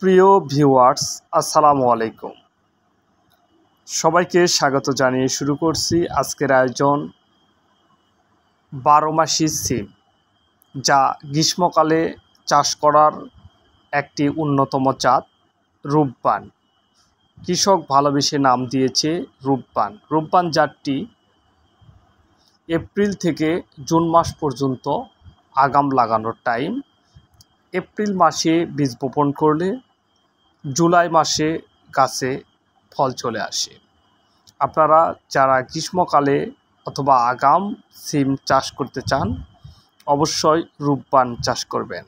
প্রিয় ভিউয়ার্স, আসসালামু আলাইকুম। সবাইকে স্বাগত জানিয়ে শুরু করছি আজকের আয়োজন 12 মাসি সিম, যা গ্রীষ্মকালে চাষ করার একটি অন্যতম জাত রূপবান। কৃষক ভালোবেসে নাম দিয়েছে রূপবান। রূপবান জাতটি এপ্রিল থেকে জুন মাস পর্যন্ত আগাম লাগানোর টাইম। এপ্রিল মাসে বীজ বপন করলে জুলাই মাসে গাছে ফল চলে আসে। আপনারা যারা গ্রীষ্মকালে অথবা আগাম সিম চাষ করতে চান, অবশ্যই রূপবান চাষ করবেন।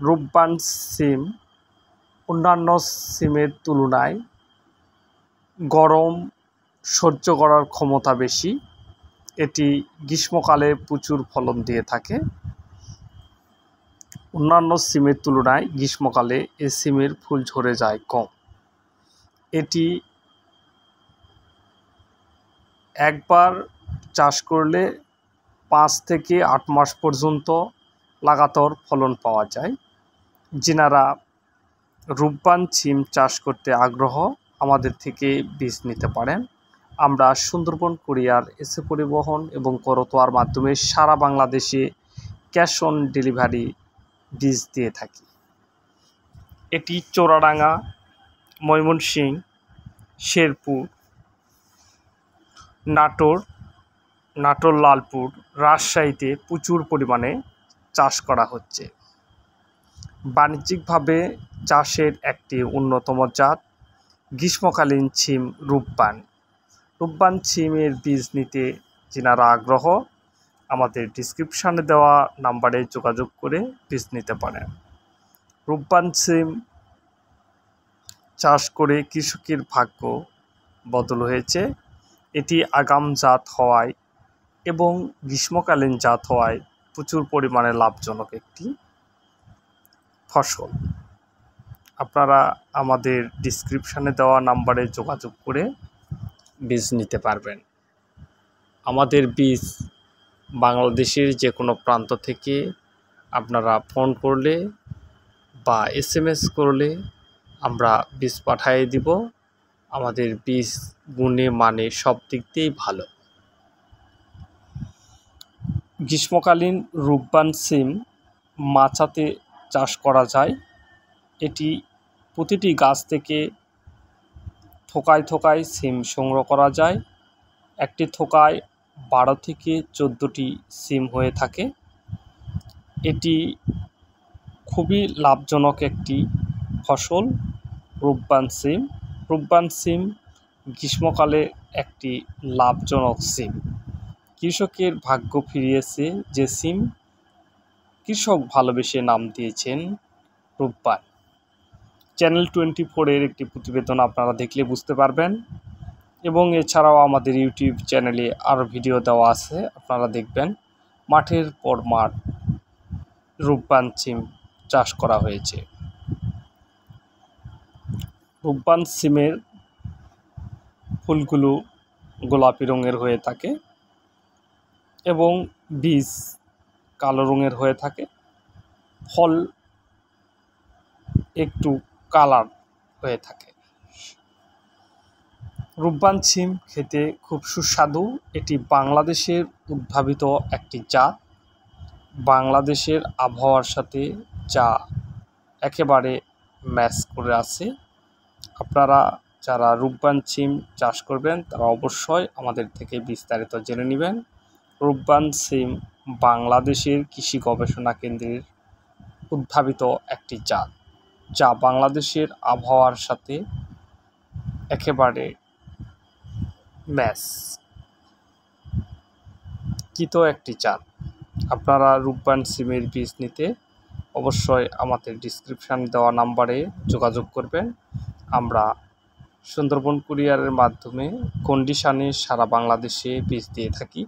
রূপবান সিম অন্যান্য সিমের তুলনায় গরম সহ্য করার ক্ষমতা বেশি। এটি গ্রীষ্মকালে প্রচুর ফলন দিয়ে থাকে। অন্যান্য সিমের তুলনায় গ্রীষ্মকালে এই সিমের ফুল ঝরে যায় কম। এটি একবার চাষ করলে 5 থেকে 8 মাস পর্যন্ত লাগাতার ফলন পাওয়া যায়। যিনারা রূপবান সিম চাষ করতে আগ্রহ, আমাদের থেকে বীজ নিতে পারেন। আমরা সুন্দরবন কুরিয়ার, এসে পরিবহন এবং করতোয়ার মাধ্যমে সারা বাংলাদেশে ক্যাশ অন ডেলিভারি বীজ দিয়ে থাকি। এটি চোরাডাঙ্গা, ময়মনসিংহ, শেরপুর, নাটোর, লালপুর, রাজশাহীতে প্রচুর পরিমাণে চাষ করা হচ্ছে। বাণিজ্যিকভাবে চাষের একটি অন্যতম জাত গ্রীষ্মকালীন সিম রূপবান। রূপবান সিমের বীজ নিতে যিনারা আগ্রহ, আমাদের ডিসক্রিপশানে দেওয়া নাম্বারে যোগাযোগ করে বীজ নিতে পারেন। রূপবান সিম চাষ করে কৃষকের ভাগ্য বদল হয়েছে। এটি আগাম জাত হওয়ায় এবং গ্রীষ্মকালীন জাত হওয়ায় প্রচুর পরিমাণে লাভজনক একটি ফসল। আপনারা আমাদের ডিসক্রিপশানে দেওয়া নাম্বারে যোগাযোগ করে বীজ নিতে পারবেন। আমাদের বীজ বাংলাদেশের যে কোনো প্রান্ত থেকে আপনারা ফোন করলে বা SMS করলে আমরা বীজ পাঠিয়ে দিব। আমাদের বীজ গুণে মানে সব দিক দিয়েই ভালো। গ্রীষ্মকালীন রূপবান সিম মাচাতে চাষ করা যায়। এটি প্রতিটি গাছ থেকে থোকায় থোকায় সিম সংগ্রহ করা যায়। একটি থোকায় 12 থেকে 14টি সিম হয়ে থাকে। এটি খুবই লাভজনক একটি ফসল রূপবান সিম। রূপবান সিম গ্রীষ্মকালে একটি লাভজনক সিম। কৃষকের ভাগ্য ফিরিয়েছে যে সিম, কৃষক ভালোবেসে নাম দিয়েছেন রূপবান। চ্যানেল 24-এর একটি প্রতিবেদন আপনারা দেখলে বুঝতে পারবেন এবং এছাড়াও আমাদের ইউটিউব চ্যানেলে আরও ভিডিও দেওয়া আছে, আপনারা দেখবেন। মাঠের পর মাঠ রূপবান সিম চাষ করা হয়েছে। রূপবান সিমের ফুলগুলো গোলাপি রঙের হয়ে থাকে এবং বীজ কালো রঙের হয়ে থাকে। ফল একটু কালার হয়ে থাকে। রূপবান সিম খেতে খুব সুস্বাদু। এটি বাংলাদেশের উদ্ভাবিত একটি জাত। বাংলাদেশের আবহাওয়ার সাথে যা একেবারে ম্যাচ করে আছে। আপনারা যারা রূপবান সিম চাষ করবেন তারা অবশ্যই আমাদের থেকে বিস্তারিত জেনে নেবেন। রূপবান সিম বাংলাদেশের কৃষি গবেষণা কেন্দ্রের উদ্ভাবিত একটি জাত, যা বাংলাদেশের আবহাওয়ার সাথে একেবারে ম্যাচকৃত একটি জাত। আপনারা রূপবান সিমের বীজ নিতে অবশ্যই আমাদের ডিসক্রিপশান দেওয়া নাম্বারে যোগাযোগ করবেন। আমরা সুন্দরবন কুরিয়ারের মাধ্যমে কন্ডিশানে সারা বাংলাদেশে বীজ দিয়ে থাকি।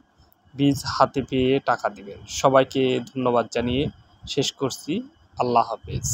বীজ হাতে পেয়ে টাকা দিবেন। সবাইকে ধন্যবাদ জানিয়ে শেষ করছি। আল্লাহ হাফেজ।